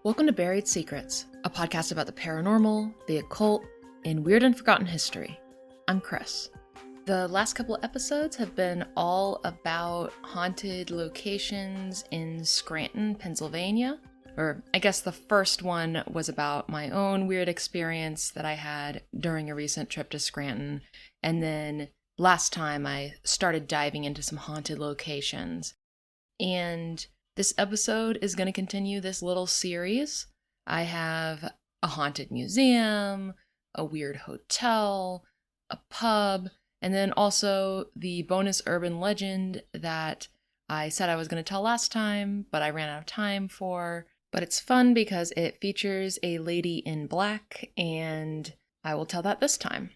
Welcome to Buried Secrets, a podcast about the paranormal, the occult, and weird and forgotten history. I'm Chris. The last couple of episodes have been all about haunted locations in Scranton, Pennsylvania. Or I guess the first one was about my own weird experience that I had during a recent trip to Scranton. And then last time I started diving into some haunted locations. And this episode is going to continue this little series. I have a haunted museum, a weird hotel, a pub, and then also the bonus urban legend that I said I was going to tell last time, but I ran out of time for. But it's fun because it features a lady in black, and I will tell that this time.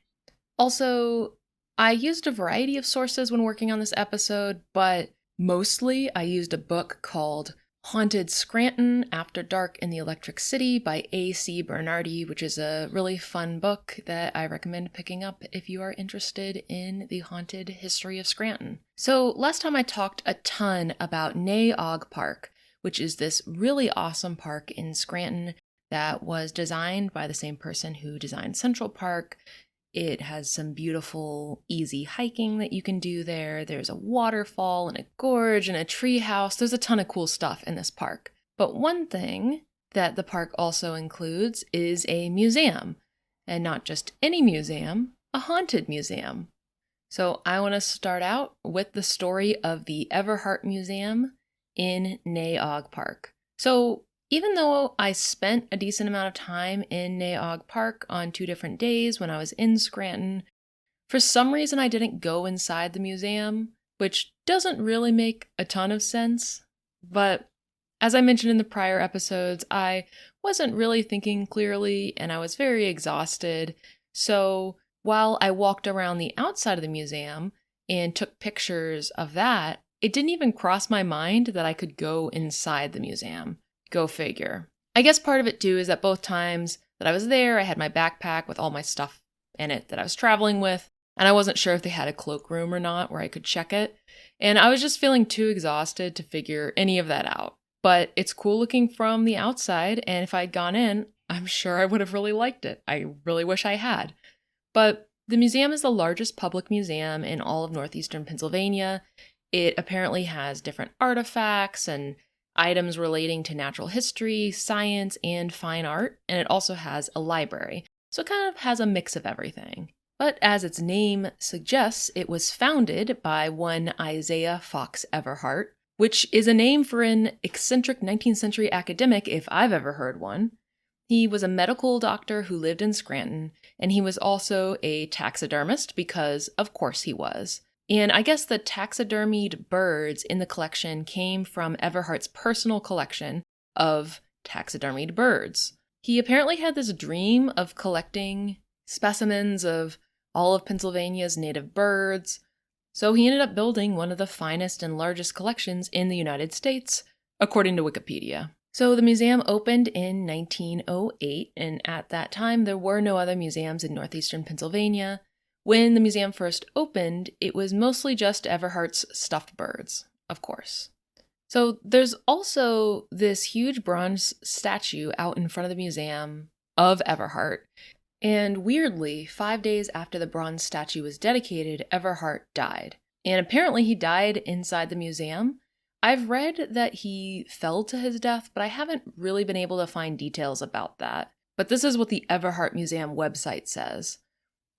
Also, I used a variety of sources when working on this episode, but mostly I used a book called Haunted Scranton After Dark in the Electric City by A.C. Bernardi, which is a really fun book that I recommend picking up if you are interested in the haunted history of Scranton. So last time I talked a ton about Nay-Og Park, which is this really awesome park in Scranton that was designed by the same person who designed Central Park. It has some beautiful, easy hiking that you can do there. There's a waterfall and a gorge and a tree house. There's a ton of cool stuff in this park. But one thing that the park also includes is a museum. And not just any museum, a haunted museum. So I want to start out with the story of the Everhart Museum in Nay-Og Park. So even though I spent a decent amount of time in Nay-Og Park on 2 different days when I was in Scranton, for some reason I didn't go inside the museum, which doesn't really make a ton of sense. But as I mentioned in the prior episodes, I wasn't really thinking clearly and I was very exhausted. So while I walked around the outside of the museum and took pictures of that, it didn't even cross my mind that I could go inside the museum. Go figure. I guess part of it too is that both times that I was there, I had my backpack with all my stuff in it that I was traveling with, and I wasn't sure if they had a cloakroom or not where I could check it, and I was just feeling too exhausted to figure any of that out. But it's cool looking from the outside, and if I'd gone in, I'm sure I would have really liked it. I really wish I had. But the museum is the largest public museum in all of northeastern Pennsylvania. It apparently has different artifacts and items relating to natural history, science, and fine art, and it also has a library. So it kind of has a mix of everything. But as its name suggests, it was founded by one Isaiah Fox Everhart, which is a name for an eccentric 19th century academic if I've ever heard one. He was a medical doctor who lived in Scranton, and he was also a taxidermist because, of course, he was. And I guess the taxidermied birds in the collection came from Everhart's personal collection of taxidermied birds. He apparently had this dream of collecting specimens of all of Pennsylvania's native birds, so he ended up building one of the finest and largest collections in the United States, according to Wikipedia. So the museum opened in 1908, and at that time there were no other museums in northeastern Pennsylvania. When the museum first opened, it was mostly just Everhart's stuffed birds, of course. So there's also this huge bronze statue out in front of the museum of Everhart. And weirdly, 5 days after the bronze statue was dedicated, Everhart died. And apparently he died inside the museum. I've read that he fell to his death, but I haven't really been able to find details about that. But this is what the Everhart Museum website says.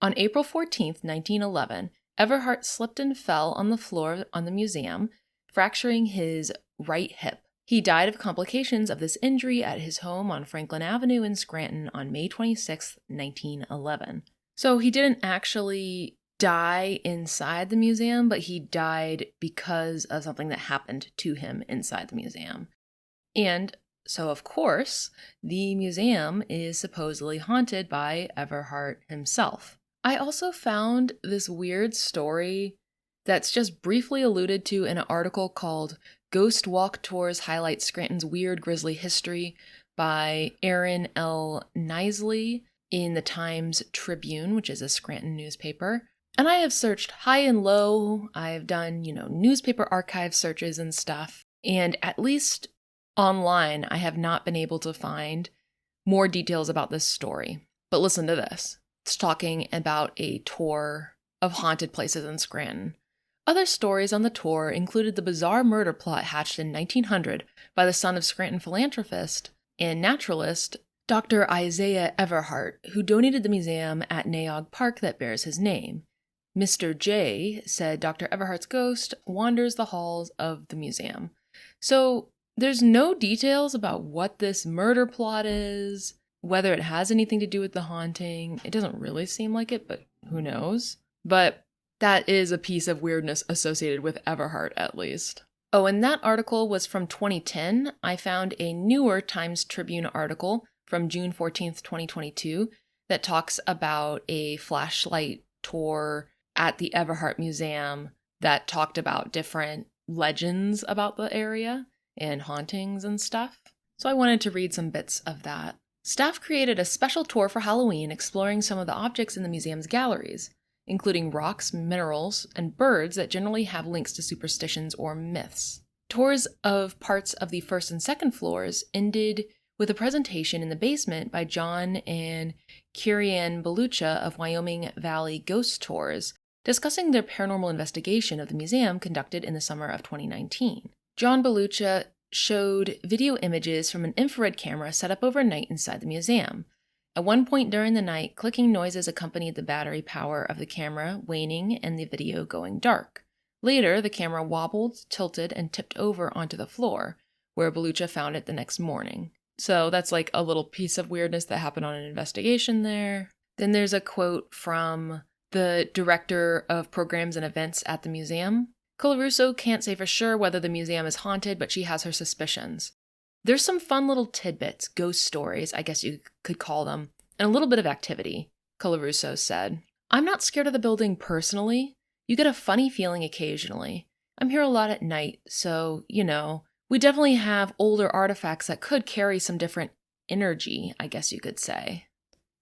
On April 14th, 1911, Everhart slipped and fell on the floor on the museum, fracturing his right hip. He died of complications of this injury at his home on Franklin Avenue in Scranton on May 26th, 1911. So he didn't actually die inside the museum, but he died because of something that happened to him inside the museum. And so, of course, the museum is supposedly haunted by Everhart himself. I also found this weird story that's just briefly alluded to in an article called Ghost Walk Tours Highlight Scranton's Weird Grisly History by Aaron L. Nisley in the Times Tribune, which is a Scranton newspaper. And I have searched high and low. I've done, newspaper archive searches and stuff. And at least Online, I have not been able to find more details about this story. But listen to this. It's talking about a tour of haunted places in Scranton. Other stories on the tour included the bizarre murder plot hatched in 1900 by the son of Scranton philanthropist and naturalist Dr. Isaiah Everhart, who donated the museum at Naog Park that bears his name. Mr. J said Dr. Everhart's ghost wanders the halls of the museum. So there's no details about what this murder plot is, whether it has anything to do with the haunting. It doesn't really seem like it, but who knows? But that is a piece of weirdness associated with Everhart, at least. Oh, and that article was from 2010. I found a newer Times Tribune article from June 14th, 2022, that talks about a flashlight tour at the Everhart Museum that talked about different legends about the area and hauntings and stuff. So I wanted to read some bits of that. Staff created a special tour for Halloween exploring some of the objects in the museum's galleries, including rocks, minerals, and birds that generally have links to superstitions or myths. Tours of parts of the first and second floors ended with a presentation in the basement by John and Kirian Belucha of Wyoming Valley Ghost Tours, discussing their paranormal investigation of the museum conducted in the summer of 2019. John Belucha showed video images from an infrared camera set up overnight inside the museum. At one point during the night, clicking noises accompanied the battery power of the camera waning and the video going dark. Later, the camera wobbled, tilted, and tipped over onto the floor, where Belucha found it the next morning. So that's like a little piece of weirdness that happened on an investigation there. Then there's a quote from the director of programs and events at the museum. Colarusso can't say for sure whether the museum is haunted, but she has her suspicions. There's some fun little tidbits, ghost stories, I guess you could call them, and a little bit of activity, Colarusso said. I'm not scared of the building personally. You get a funny feeling occasionally. I'm here a lot at night, so, we definitely have older artifacts that could carry some different energy, I guess you could say.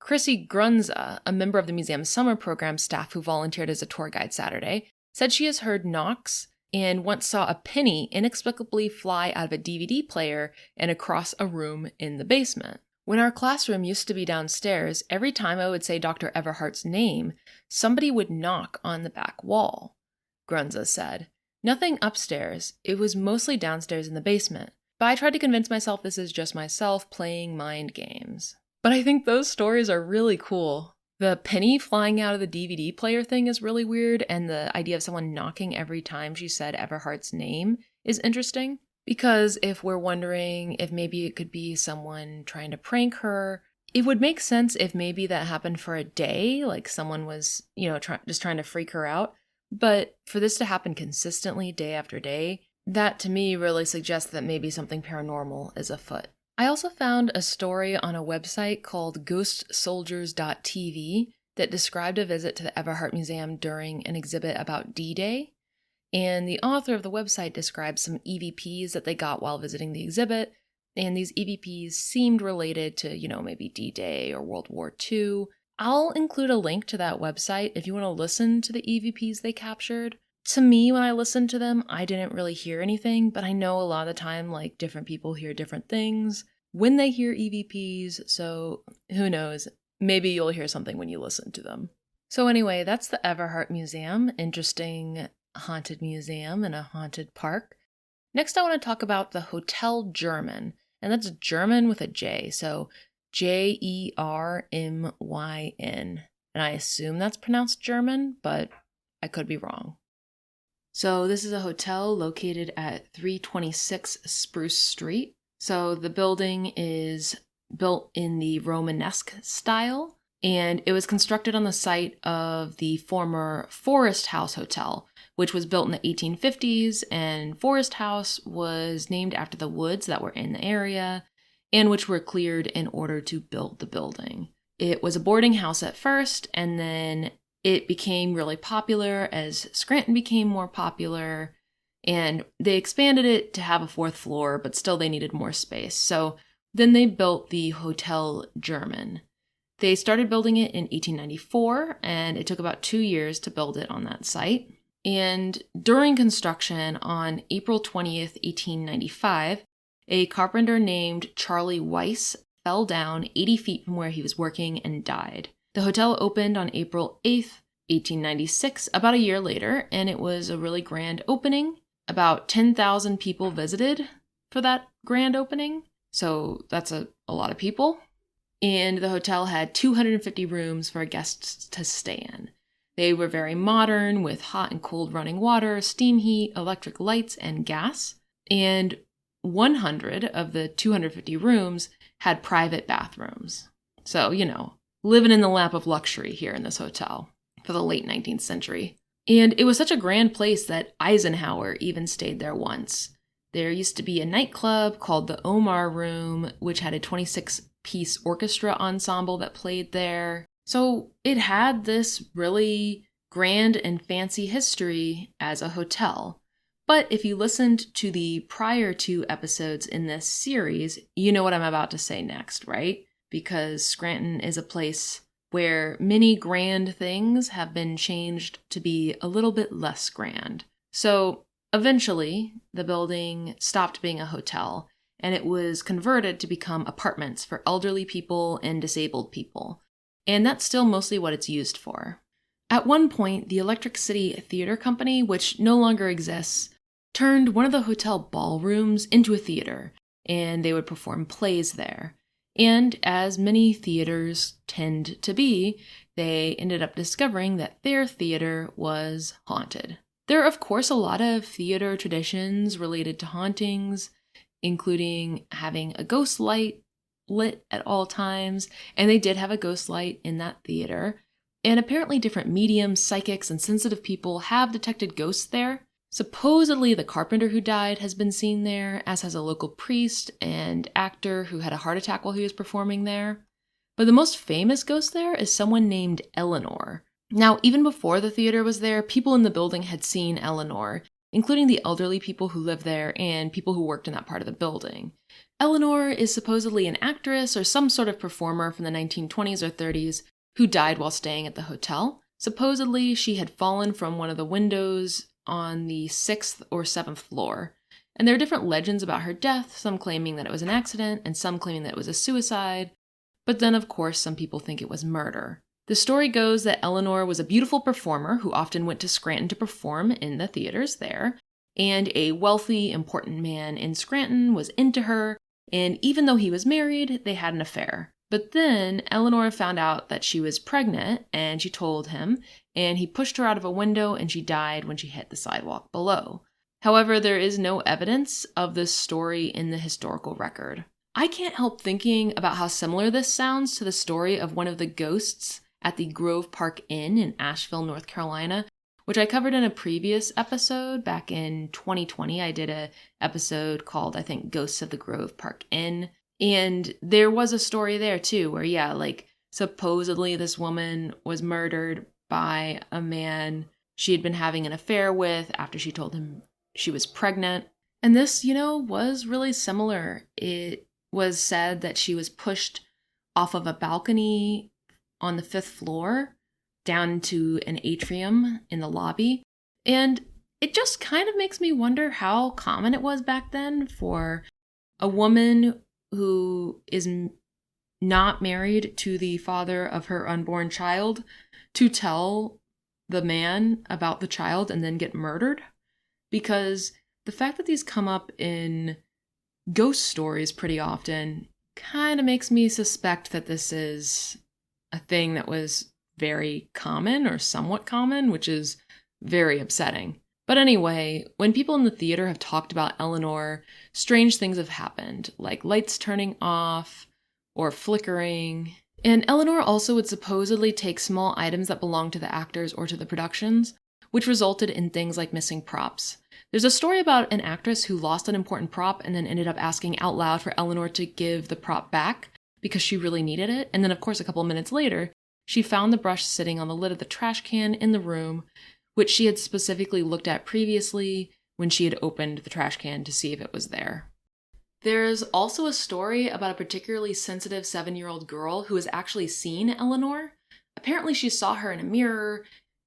Chrissy Grunza, a member of the museum's summer program staff who volunteered as a tour guide Saturday, said she has heard knocks and once saw a penny inexplicably fly out of a DVD player and across a room in the basement. When our classroom used to be downstairs, every time I would say Dr. Everhart's name, somebody would knock on the back wall, Grunza said. Nothing upstairs, it was mostly downstairs in the basement, but I tried to convince myself this is just myself playing mind games. But I think those stories are really cool. The penny flying out of the DVD player thing is really weird, and the idea of someone knocking every time she said Everhart's name is interesting, because if we're wondering if maybe it could be someone trying to prank her, it would make sense if maybe that happened for a day, like someone was, just trying to freak her out. But for this to happen consistently day after day, that to me really suggests that maybe something paranormal is afoot. I also found a story on a website called ghostsoldiers.tv that described a visit to the Everhart Museum during an exhibit about D-Day. And the author of the website describes some EVPs that they got while visiting the exhibit. And these EVPs seemed related to, maybe D-Day or World War II. I'll include a link to that website if you want to listen to the EVPs they captured. To me, when I listened to them, I didn't really hear anything, but I know a lot of the time, different people hear different things when they hear EVPs, so who knows? Maybe you'll hear something when you listen to them. So anyway, that's the Everhart Museum. Interesting haunted museum in a haunted park. Next, I want to talk about the Hotel German, and that's German with a J, so Jermyn, and I assume that's pronounced German, but I could be wrong. So this is a hotel located at 326 Spruce Street. So the building is built in the Romanesque style, and it was constructed on the site of the former Forest House Hotel, which was built in the 1850s, and Forest House was named after the woods that were in the area and which were cleared in order to build the building. It was a boarding house at first, and then it became really popular as Scranton became more popular, and they expanded it to have a fourth floor, but still they needed more space. So then they built the Hotel German. They started building it in 1894, and it took about 2 years to build it on that site. And during construction on April 20th, 1895, a carpenter named Charlie Weiss fell down 80 feet from where he was working and died. The hotel opened on April 8th, 1896, about a year later, and it was a really grand opening. About 10,000 people visited for that grand opening, so that's a lot of people. And the hotel had 250 rooms for guests to stay in. They were very modern, with hot and cold running water, steam heat, electric lights, and gas. And 100 of the 250 rooms had private bathrooms. So, living in the lap of luxury here in this hotel for the late 19th century. And it was such a grand place that Eisenhower even stayed there once. There used to be a nightclub called the Omar Room, which had a 26-piece orchestra ensemble that played there. So it had this really grand and fancy history as a hotel. But if you listened to the prior 2 episodes in this series, you know what I'm about to say next, right? Because Scranton is a place where many grand things have been changed to be a little bit less grand. So eventually, the building stopped being a hotel, and it was converted to become apartments for elderly people and disabled people. And that's still mostly what it's used for. At one point, the Electric City Theater Company, which no longer exists, turned one of the hotel ballrooms into a theater, and they would perform plays there. And as many theaters tend to be, they ended up discovering that their theater was haunted. There are, of course, a lot of theater traditions related to hauntings, including having a ghost light lit at all times, and they did have a ghost light in that theater. And apparently different mediums, psychics, and sensitive people have detected ghosts there. Supposedly the carpenter who died has been seen there, as has a local priest and actor who had a heart attack while he was performing there. But the most famous ghost there is someone named Eleanor. Now, even before the theater was there, people in the building had seen Eleanor, including the elderly people who lived there and people who worked in that part of the building. Eleanor is supposedly an actress or some sort of performer from the 1920s or 30s who died while staying at the hotel. Supposedly, she had fallen from one of the windows on the 6th or 7th floor. And there are different legends about her death, some claiming that it was an accident and some claiming that it was a suicide. But then, of course, some people think it was murder. The story goes that Eleanor was a beautiful performer who often went to Scranton to perform in the theaters there, and a wealthy, important man in Scranton was into her, and even though he was married, they had an affair. But then Eleanor found out that she was pregnant, and she told him, and he pushed her out of a window, and she died when she hit the sidewalk below. However, there is no evidence of this story in the historical record. I can't help thinking about how similar this sounds to the story of one of the ghosts at the Grove Park Inn in Asheville, North Carolina, which I covered in a previous episode back in 2020. I did an episode called, I think, Ghosts of the Grove Park Inn. And there was a story there too, where, supposedly this woman was murdered by a man she had been having an affair with after she told him she was pregnant. And this, was really similar. It was said that she was pushed off of a balcony on the 5th floor down into an atrium in the lobby. And it just kind of makes me wonder how common it was back then for a woman who is not married to the father of her unborn child to tell the man about the child and then get murdered. Because the fact that these come up in ghost stories pretty often kind of makes me suspect that this is a thing that was very common or somewhat common, which is very upsetting. But anyway, when people in the theater have talked about Eleanor, strange things have happened, like lights turning off or flickering. And Eleanor also would supposedly take small items that belonged to the actors or to the productions, which resulted in things like missing props. There's a story about an actress who lost an important prop and then ended up asking out loud for Eleanor to give the prop back because she really needed it. And then, of course, a couple minutes later, she found the brush sitting on the lid of the trash can in the room, which she had specifically looked at previously when she had opened the trash can to see if it was there. There's also a story about a particularly sensitive 7-year-old girl who has actually seen Eleanor. Apparently she saw her in a mirror,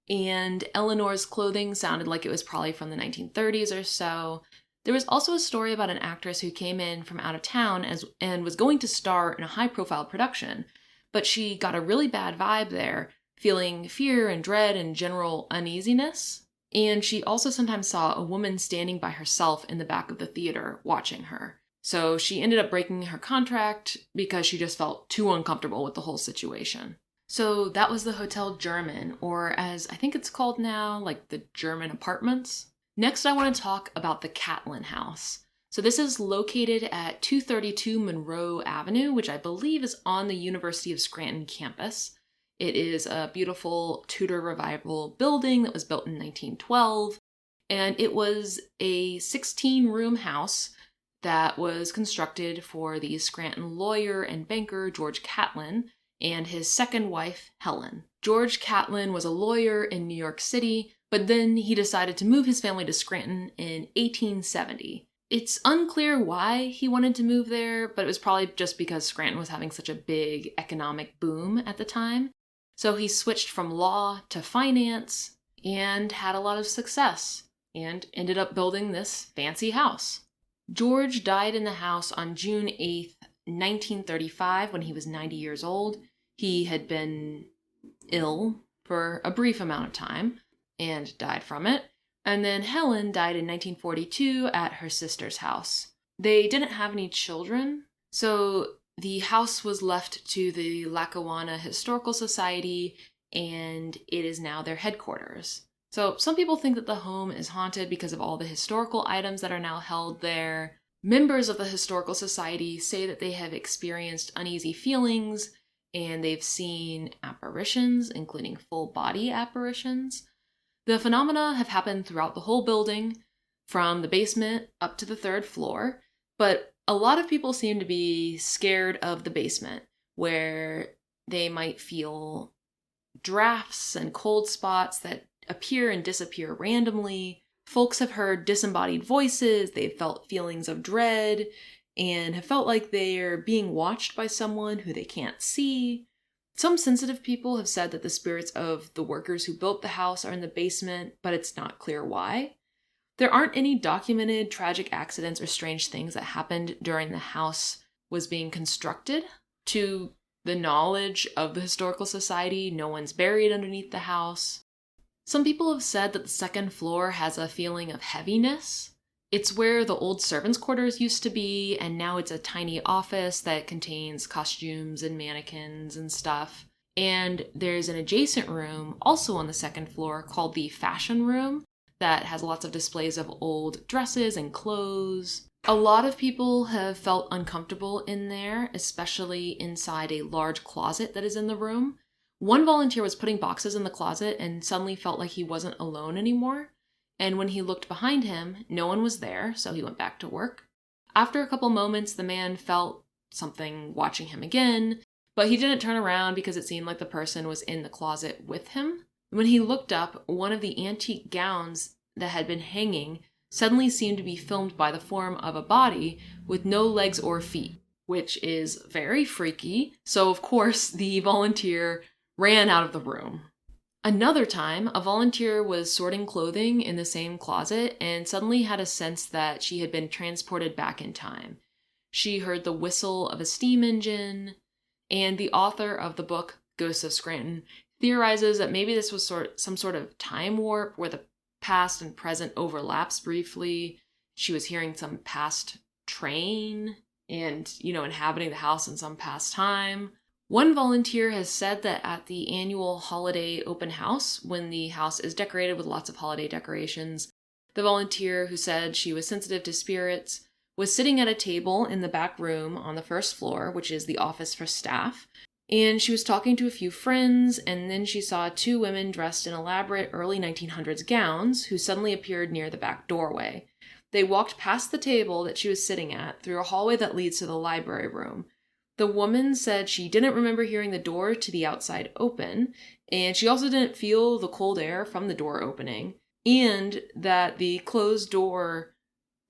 and Eleanor's clothing sounded like it was probably from the 1930s or so. There was also a story about an actress who came in from out of town and was going to star in a high-profile production, but she got a really bad vibe there, feeling fear and dread and general uneasiness. And she also sometimes saw a woman standing by herself in the back of the theater watching her. So she ended up breaking her contract because she just felt too uncomfortable with the whole situation. So that was the Hotel German, or as I think it's called now, like the German Apartments. Next, I want to talk about the Catlin House. So this is located at 232 Monroe Avenue, which I believe is on the University of Scranton campus. It is a beautiful Tudor Revival building that was built in 1912, and it was a 16-room house that was constructed for the Scranton lawyer and banker George Catlin and his second wife, Helen. George Catlin was a lawyer in New York City, but then he decided to move his family to Scranton in 1870. It's unclear why he wanted to move there, but it was probably just because Scranton was having such a big economic boom at the time. So he switched from law to finance and had a lot of success and ended up building this fancy house. George died in the house on June 8th, 1935, when he was 90 years old. He had been ill for a brief amount of time and died from it. And then Helen died in 1942 at her sister's house. They didn't have any children, so the house was left to the Lackawanna Historical Society, and it is now their headquarters. So some people think that the home is haunted because of all the historical items that are now held there. Members of the Historical Society say that they have experienced uneasy feelings, and they've seen apparitions, including full-body apparitions. The phenomena have happened throughout the whole building, from the basement up to the third floor, but a lot of people seem to be scared of the basement, where they might feel drafts and cold spots that appear and disappear randomly. Folks have heard disembodied voices, they've felt feelings of dread, and have felt like they're being watched by someone who they can't see. Some sensitive people have said that the spirits of the workers who built the house are in the basement, but it's not clear why. There aren't any documented tragic accidents or strange things that happened during the house was being constructed. To the knowledge of the Historical Society, no one's buried underneath the house. Some people have said that the second floor has a feeling of heaviness. It's where the old servants' quarters used to be, and now it's a tiny office that contains costumes and mannequins and stuff. And there's an adjacent room, also on the second floor, called the Fashion Room, that has lots of displays of old dresses and clothes. A lot of people have felt uncomfortable in there, especially inside a large closet that is in the room. One volunteer was putting boxes in the closet and suddenly felt like he wasn't alone anymore. And when he looked behind him, no one was there, so he went back to work. After a couple moments, the man felt something watching him again, but he didn't turn around because it seemed like the person was in the closet with him. When he looked up, one of the antique gowns that had been hanging suddenly seemed to be filmed by the form of a body with no legs or feet, which is very freaky. So, of course, the volunteer ran out of the room. Another time, a volunteer was sorting clothing in the same closet and suddenly had a sense that she had been transported back in time. She heard the whistle of a steam engine, and the author of the book, Ghosts of Scranton, theorizes that maybe this was some sort of time warp where the past and present overlaps briefly. She was hearing some past train and, inhabiting the house in some past time. One volunteer has said that at the annual holiday open house, when the house is decorated with lots of holiday decorations, the volunteer who said she was sensitive to spirits was sitting at a table in the back room on the first floor, which is the office for staff, and she was talking to a few friends, and then she saw two women dressed in elaborate early 1900s gowns who suddenly appeared near the back doorway. They walked past the table that she was sitting at through a hallway that leads to the library room. The woman said she didn't remember hearing the door to the outside open, and she also didn't feel the cold air from the door opening, and that the closed door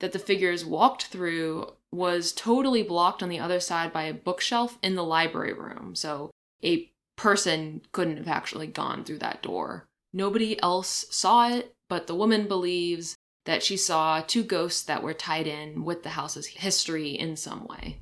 that the figures walked through was totally blocked on the other side by a bookshelf in the library room, so a person couldn't have actually gone through that door. Nobody else saw it, but the woman believes that she saw 2 ghosts that were tied in with the house's history in some way.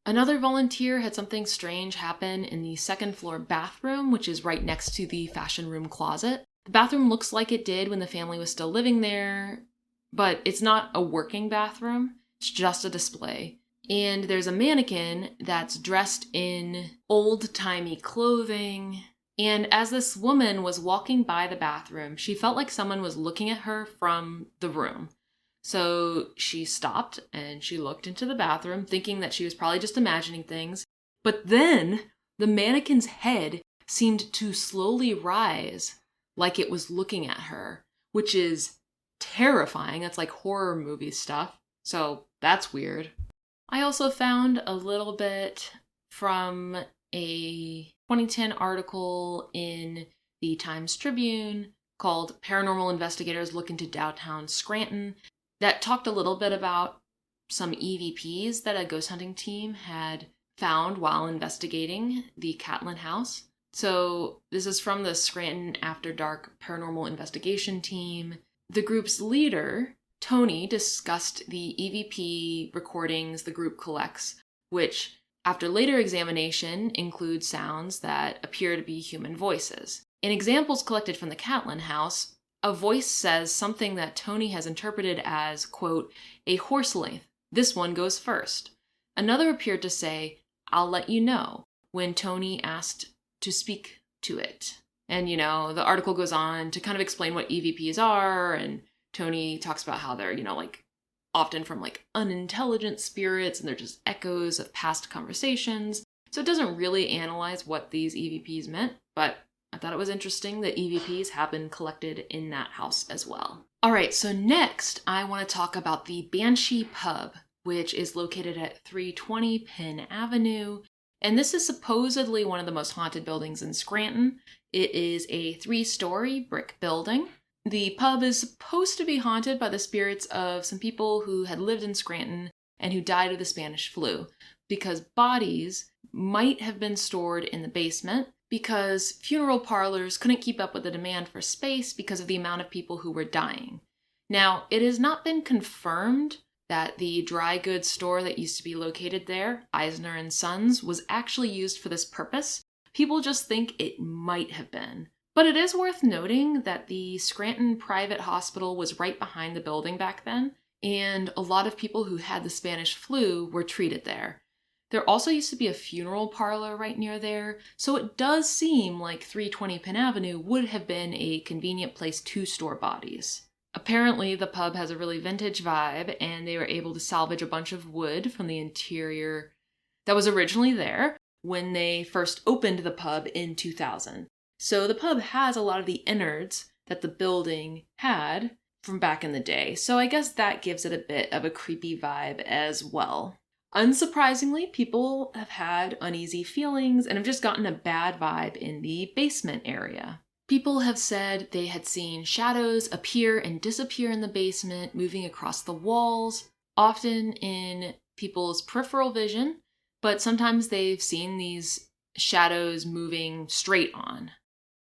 Another volunteer had something strange happen in the 2nd floor bathroom, which is right next to the fashion room closet. The bathroom looks like it did when the family was still living there, but it's not a working bathroom. It's just a display. And there's a mannequin that's dressed in old-timey clothing. And as this woman was walking by the bathroom, she felt like someone was looking at her from the room. So she stopped and she looked into the bathroom, thinking that she was probably just imagining things. But then the mannequin's head seemed to slowly rise like it was looking at her, which is terrifying. That's like horror movie stuff. So that's weird. I also found a little bit from a 2010 article in the Times Tribune called Paranormal Investigators Look into Downtown Scranton that talked a little bit about some EVPs that a ghost hunting team had found while investigating the Catlin house. So this is from the Scranton After Dark Paranormal Investigation Team. The group's leader, Tony, discussed the EVP recordings the group collects, which, after later examination, include sounds that appear to be human voices. In examples collected from the Catlin house, a voice says something that Tony has interpreted as, quote, a horse length. This one goes first. Another appeared to say, I'll let you know, when Tony asked to speak to it. And, the article goes on to kind of explain what EVPs are, and Tony talks about how they're, often from unintelligent spirits, and they're just echoes of past conversations. So it doesn't really analyze what these EVPs meant, but I thought it was interesting that EVPs have been collected in that house as well. All right, so next I want to talk about the Banshee Pub, which is located at 320 Penn Avenue. And this is supposedly one of the most haunted buildings in Scranton. It is a 3-story brick building. The pub is supposed to be haunted by the spirits of some people who had lived in Scranton and who died of the Spanish flu, because bodies might have been stored in the basement because funeral parlors couldn't keep up with the demand for space because of the amount of people who were dying. Now, it has not been confirmed that the dry goods store that used to be located there, Eisner and Sons, was actually used for this purpose. People just think it might have been. But it is worth noting that the Scranton Private Hospital was right behind the building back then, and a lot of people who had the Spanish flu were treated there. There also used to be a funeral parlor right near there, so it does seem like 320 Penn Avenue would have been a convenient place to store bodies. Apparently, the pub has a really vintage vibe, and they were able to salvage a bunch of wood from the interior that was originally there when they first opened the pub in 2000. So the pub has a lot of the innards that the building had from back in the day, so I guess that gives it a bit of a creepy vibe as well. Unsurprisingly, people have had uneasy feelings and have just gotten a bad vibe in the basement area. People have said they had seen shadows appear and disappear in the basement, moving across the walls, often in people's peripheral vision, but sometimes they've seen these shadows moving straight on.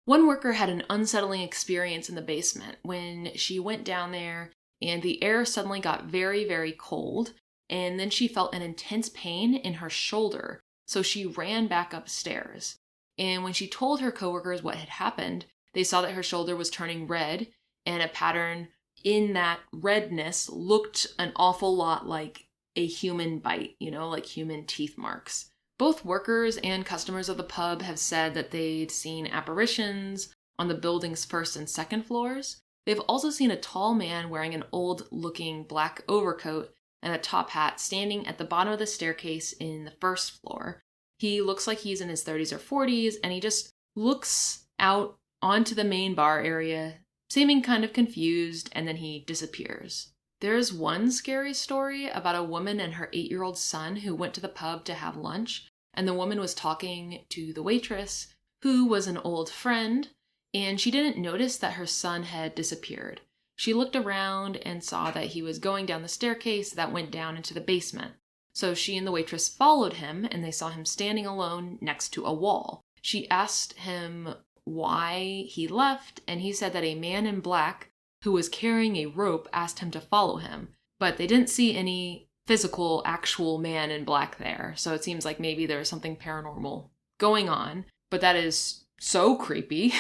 One worker had an unsettling experience in the basement when she went down there and the air suddenly got very, very cold, and then she felt an intense pain in her shoulder, so she ran back upstairs. And when she told her coworkers what had happened, they saw that her shoulder was turning red, and a pattern in that redness looked an awful lot like a human bite, like human teeth marks. Both workers and customers of the pub have said that they'd seen apparitions on the building's 1st and 2nd floors. They've also seen a tall man wearing an old-looking black overcoat and a top hat standing at the bottom of the staircase in the 1st floor. He looks like he's in his 30s or 40s, and he just looks out onto the main bar area, seeming kind of confused, and then he disappears. There's one scary story about a woman and her 8-year-old son who went to the pub to have lunch, and the woman was talking to the waitress, who was an old friend, and she didn't notice that her son had disappeared. She looked around and saw that he was going down the staircase that went down into the basement. So she and the waitress followed him, and they saw him standing alone next to a wall. She asked him why he left, and he said that a man in black, who was carrying a rope asked him to follow him, but they didn't see any physical, actual man in black there, so it seems like maybe there was something paranormal going on, but that is so creepy.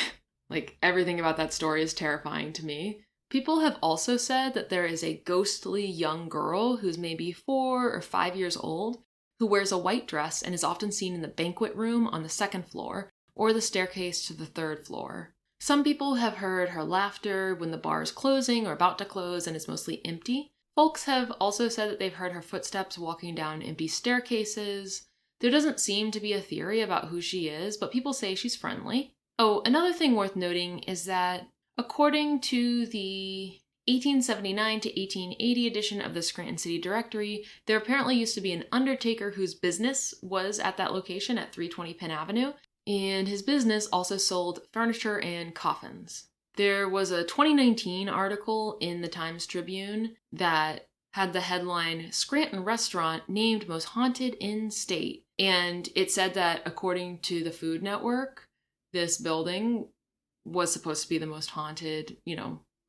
Like, everything about that story is terrifying to me. People have also said that there is a ghostly young girl who's maybe 4 or 5 years old who wears a white dress and is often seen in the banquet room on the 2nd floor or the staircase to the 3rd floor. Some people have heard her laughter when the bar is closing or about to close and is mostly empty. Folks have also said that they've heard her footsteps walking down empty staircases. There doesn't seem to be a theory about who she is, but people say she's friendly. Oh, another thing worth noting is that according to the 1879 to 1880 edition of the Scranton City Directory, there apparently used to be an undertaker whose business was at that location at 320 Penn Avenue, and his business also sold furniture and coffins. There was a 2019 article in the Times-Tribune that had the headline, "Scranton Restaurant Named Most Haunted in State." And it said that according to the Food Network, this building was supposed to be the most haunted,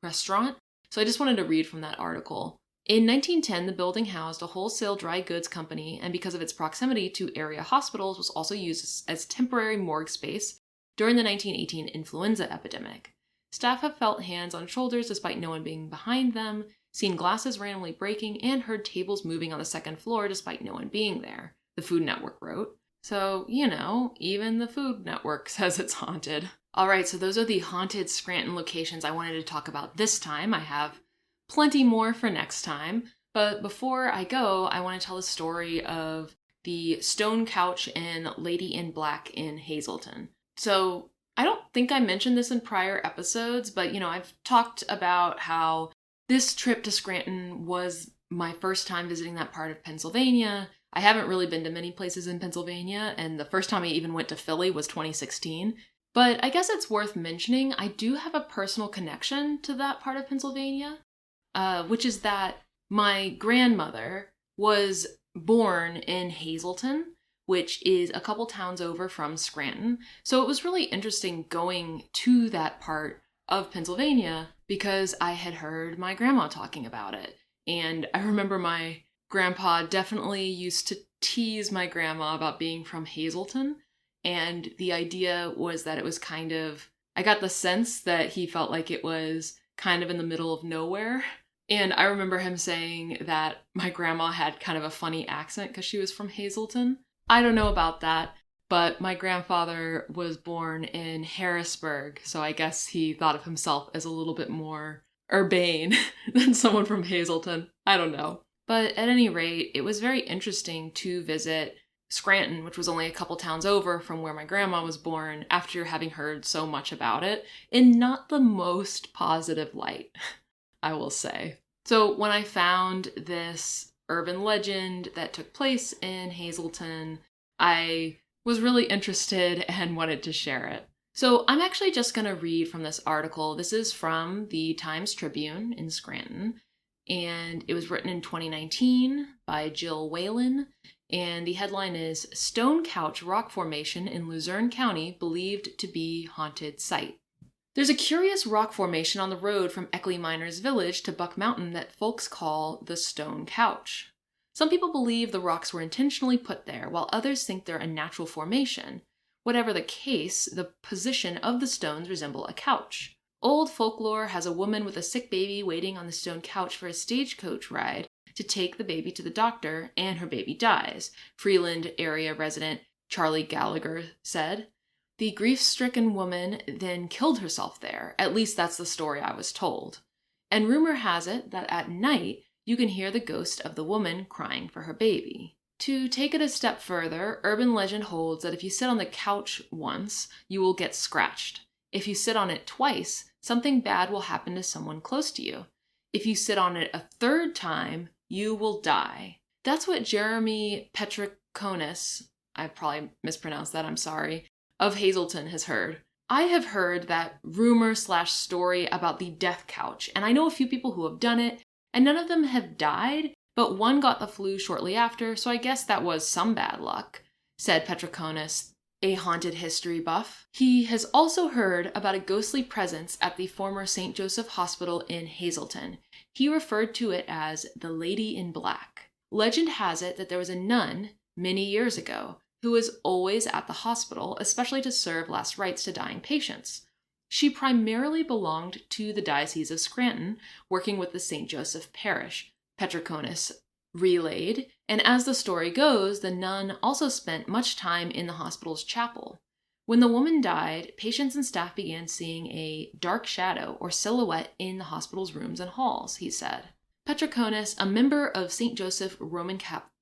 restaurant. So I just wanted to read from that article. In 1910, the building housed a wholesale dry goods company, and because of its proximity to area hospitals, was also used as temporary morgue space during the 1918 influenza epidemic. Staff have felt hands on shoulders despite no one being behind them, seen glasses randomly breaking, and heard tables moving on the 2nd floor despite no one being there, the Food Network wrote. So, even the Food Network says it's haunted. Alright, so those are the haunted Scranton locations I wanted to talk about this time. I have plenty more for next time, but before I go, I want to tell the story of the stone couch and Lady in Black in Hazleton. So, I don't think I mentioned this in prior episodes, but I've talked about how this trip to Scranton was my first time visiting that part of Pennsylvania. I haven't really been to many places in Pennsylvania, and the first time I even went to Philly was 2016. But I guess it's worth mentioning, I do have a personal connection to that part of Pennsylvania, which is that my grandmother was born in Hazleton, which is a couple towns over from Scranton. So it was really interesting going to that part of Pennsylvania because I had heard my grandma talking about it. And I remember my grandpa definitely used to tease my grandma about being from Hazleton. And the idea was that it was I got the sense that he felt like it was kind of in the middle of nowhere. And I remember him saying that my grandma had kind of a funny accent because she was from Hazleton. I don't know about that, but my grandfather was born in Harrisburg, so I guess he thought of himself as a little bit more urbane than someone from Hazleton. I don't know. But at any rate, it was very interesting to visit Scranton, which was only a couple towns over from where my grandma was born, after having heard so much about it, in not the most positive light, I will say. So when I found this urban legend that took place in Hazleton, I was really interested and wanted to share it. So I'm actually just going to read from this article. This is from the Times-Tribune in Scranton, and it was written in 2019 by Jill Whalen, and the headline is "Stone Couch Rock Formation in Luzerne County Believed to be Haunted Site." There's a curious rock formation on the road from Eckley Miners Village to Buck Mountain that folks call the Stone Couch. Some people believe the rocks were intentionally put there, while others think they're a natural formation. Whatever the case, the position of the stones resemble a couch. Old folklore has a woman with a sick baby waiting on the stone couch for a stagecoach ride to take the baby to the doctor, and her baby dies, Freeland area resident Charlie Gallagher said. The grief-stricken woman then killed herself there. At least that's the story I was told. And rumor has it that at night, you can hear the ghost of the woman crying for her baby. To take it a step further, urban legend holds that if you sit on the couch once, you will get scratched. If you sit on it twice, something bad will happen to someone close to you. If you sit on it a third time, you will die. That's what Jeremy Petriconis, I probably mispronounced that, I'm sorry, of Hazleton has heard. I have heard that rumor/story about the death couch, and I know a few people who have done it, and none of them have died, but one got the flu shortly after, so I guess that was some bad luck, said Petriconis. a haunted history buff, he has also heard about a ghostly presence at the former St. Joseph Hospital in Hazleton. He referred to it as the Lady in Black. Legend has it that there was a nun many years ago who was always at the hospital, especially to serve last rites to dying patients. She primarily belonged to the Diocese of Scranton, working with the St. Joseph Parish, Petriconis relayed, and as the story goes, the nun also spent much time in the hospital's chapel. When the woman died, patients and staff began seeing a dark shadow or silhouette in the hospital's rooms and halls, he said. Petriconis, a member of St. Joseph Roman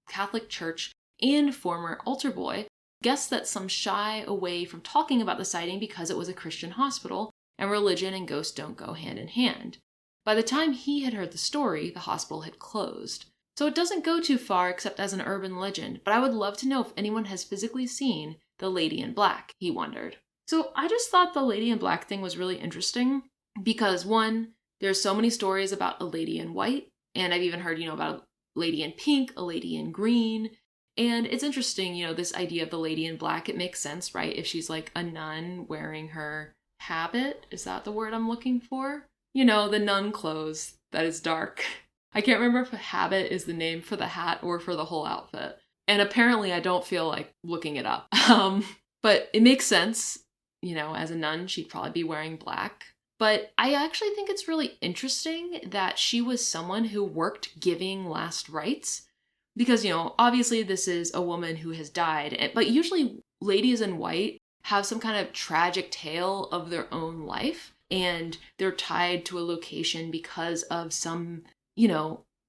Catholic Church and former altar boy, guessed that some shy away from talking about the sighting because it was a Christian hospital, and religion and ghosts don't go hand in hand. By the time he had heard the story, the hospital had closed. So it doesn't go too far except as an urban legend, but I would love to know if anyone has physically seen the Lady in Black, he wondered. So I just thought the Lady in Black thing was really interesting because, one, there's so many stories about a lady in white, and I've even heard, about a lady in pink, a lady in green, and it's interesting, this idea of the Lady in Black. It makes sense, right? If she's like a nun wearing her habit, is that the word I'm looking for? The nun clothes that is dark. I can't remember if a habit is the name for the hat or for the whole outfit. And apparently I don't feel like looking it up. But it makes sense, as a nun, she'd probably be wearing black. But I actually think it's really interesting that she was someone who worked giving last rites. Because, obviously this is a woman who has died. But usually ladies in white have some kind of tragic tale of their own life. And they're tied to a location because of some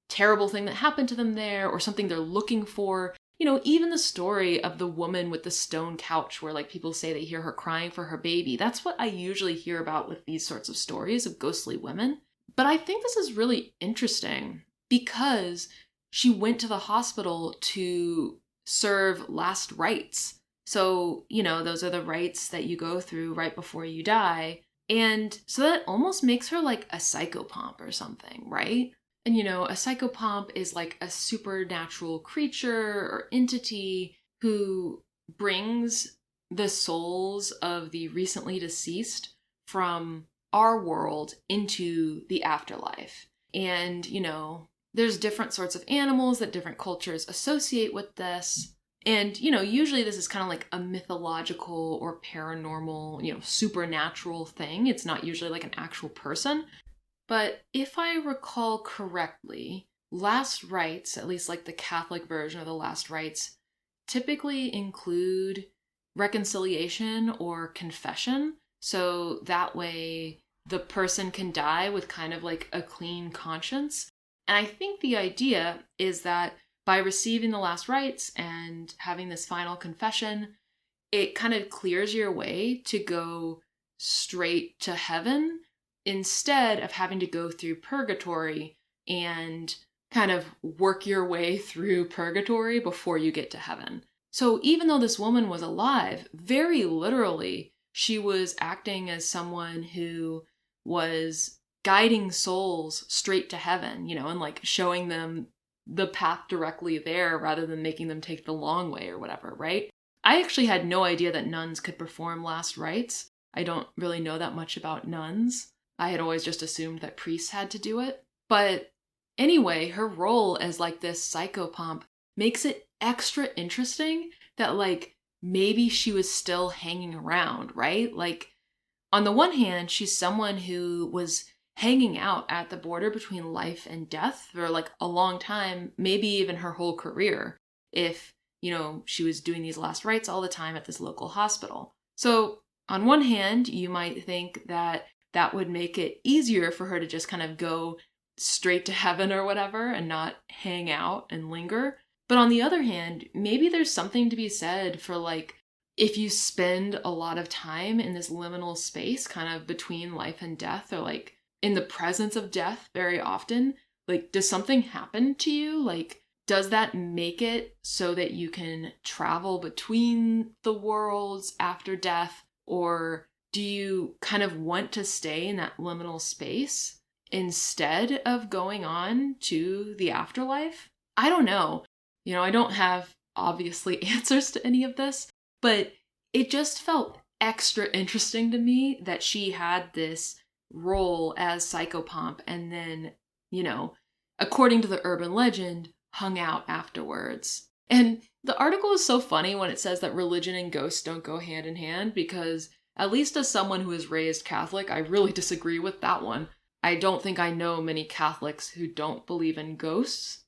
terrible thing that happened to them there or something they're looking for. Even the story of the woman with the stone couch where people say they hear her crying for her baby. That's what I usually hear about with these sorts of stories of ghostly women. But I think this is really interesting because she went to the hospital to serve last rites. So, those are the rites that you go through right before you die. And so that almost makes her like a psychopomp or something, right? And, a psychopomp is like a supernatural creature or entity who brings the souls of the recently deceased from our world into the afterlife. And, there's different sorts of animals that different cultures associate with this. And, usually this is kind of like a mythological or paranormal, supernatural thing. It's not usually like an actual person. But if I recall correctly, last rites, at least like the Catholic version of the last rites, typically include reconciliation or confession. So that way the person can die with kind of like a clean conscience. And I think the idea is that by receiving the last rites and having this final confession, it kind of clears your way to go straight to heaven instead of having to go through purgatory and kind of work your way through purgatory before you get to heaven. So even though this woman was alive, very literally, she was acting as someone who was guiding souls straight to heaven, and like showing them the path directly there rather than making them take the long way or whatever, right? I actually had no idea that nuns could perform last rites. I don't really know that much about nuns. I had always just assumed that priests had to do it. But anyway, her role as like this psychopomp makes it extra interesting that maybe she was still hanging around, right? On the one hand, she's someone who was hanging out at the border between life and death for a long time, maybe even her whole career, if, she was doing these last rites all the time at this local hospital. So on one hand, you might think that would make it easier for her to just kind of go straight to heaven or whatever and not hang out and linger. But on the other hand, maybe there's something to be said for if you spend a lot of time in this liminal space kind of between life and death or in the presence of death very often, does something happen to you? Does that make it so that you can travel between the worlds after death? Or do you kind of want to stay in that liminal space instead of going on to the afterlife? I don't know. I don't have obviously answers to any of this, but it just felt extra interesting to me that she had this role as psychopomp and then, according to the urban legend, hung out afterwards. And the article is so funny when it says that religion and ghosts don't go hand in hand, because at least as someone who is raised Catholic, I really disagree with that one. I don't think I know many Catholics who don't believe in ghosts.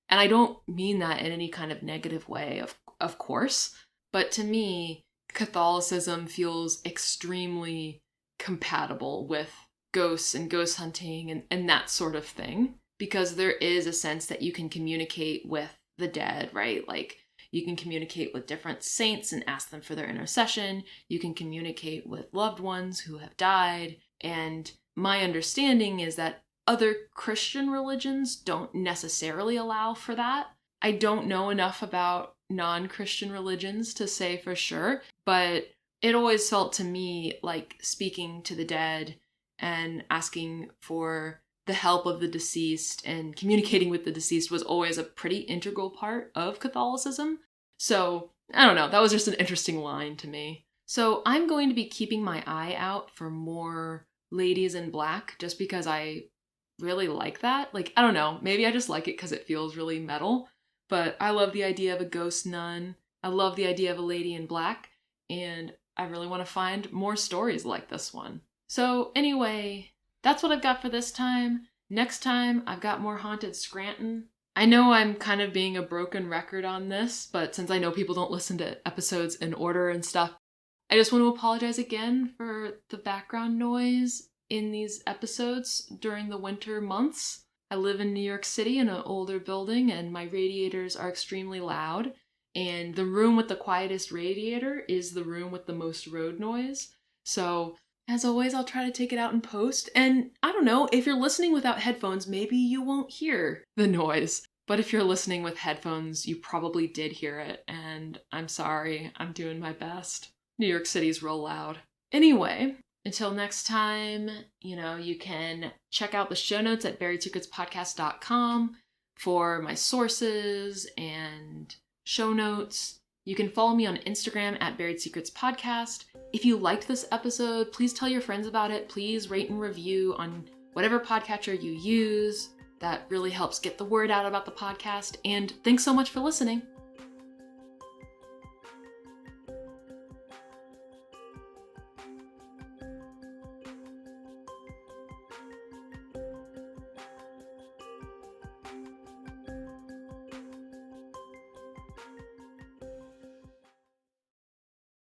And I don't mean that in any kind of negative way, of course. But to me, Catholicism feels extremely compatible with ghosts and ghost hunting and that sort of thing. Because there is a sense that you can communicate with the dead, right? Like, you can communicate with different saints and ask them for their intercession. You can communicate with loved ones who have died. And my understanding is that other Christian religions don't necessarily allow for that. I don't know enough about non-Christian religions to say for sure, but it always felt to me like speaking to the dead and asking for the help of the deceased and communicating with the deceased was always a pretty integral part of Catholicism. So, I don't know, that was just an interesting line to me. So I'm going to be keeping my eye out for more ladies in black just because I really like that. Like, I don't know, maybe I just like it because it feels really metal, but I love the idea of a ghost nun. I love the idea of a lady in black, and I really want to find more stories like this one. So anyway, that's what I've got for this time. Next time, I've got more Haunted Scranton. I know I'm kind of being a broken record on this, but since I know people don't listen to episodes in order and stuff, I just want to apologize again for the background noise in these episodes during the winter months. I live in New York City in an older building, and my radiators are extremely loud. And the room with the quietest radiator is the room with the most road noise. So, as always, I'll try to take it out in post. And I don't know, if you're listening without headphones, maybe you won't hear the noise. But if you're listening with headphones, you probably did hear it. And I'm sorry, I'm doing my best. New York City's real loud. Anyway, until next time, you can check out the show notes at buriedsecretspodcast.com for my sources and show notes. You can follow me on Instagram at Buried Secrets Podcast. If you liked this episode, please tell your friends about it. Please rate and review on whatever podcatcher you use. That really helps get the word out about the podcast. And thanks so much for listening.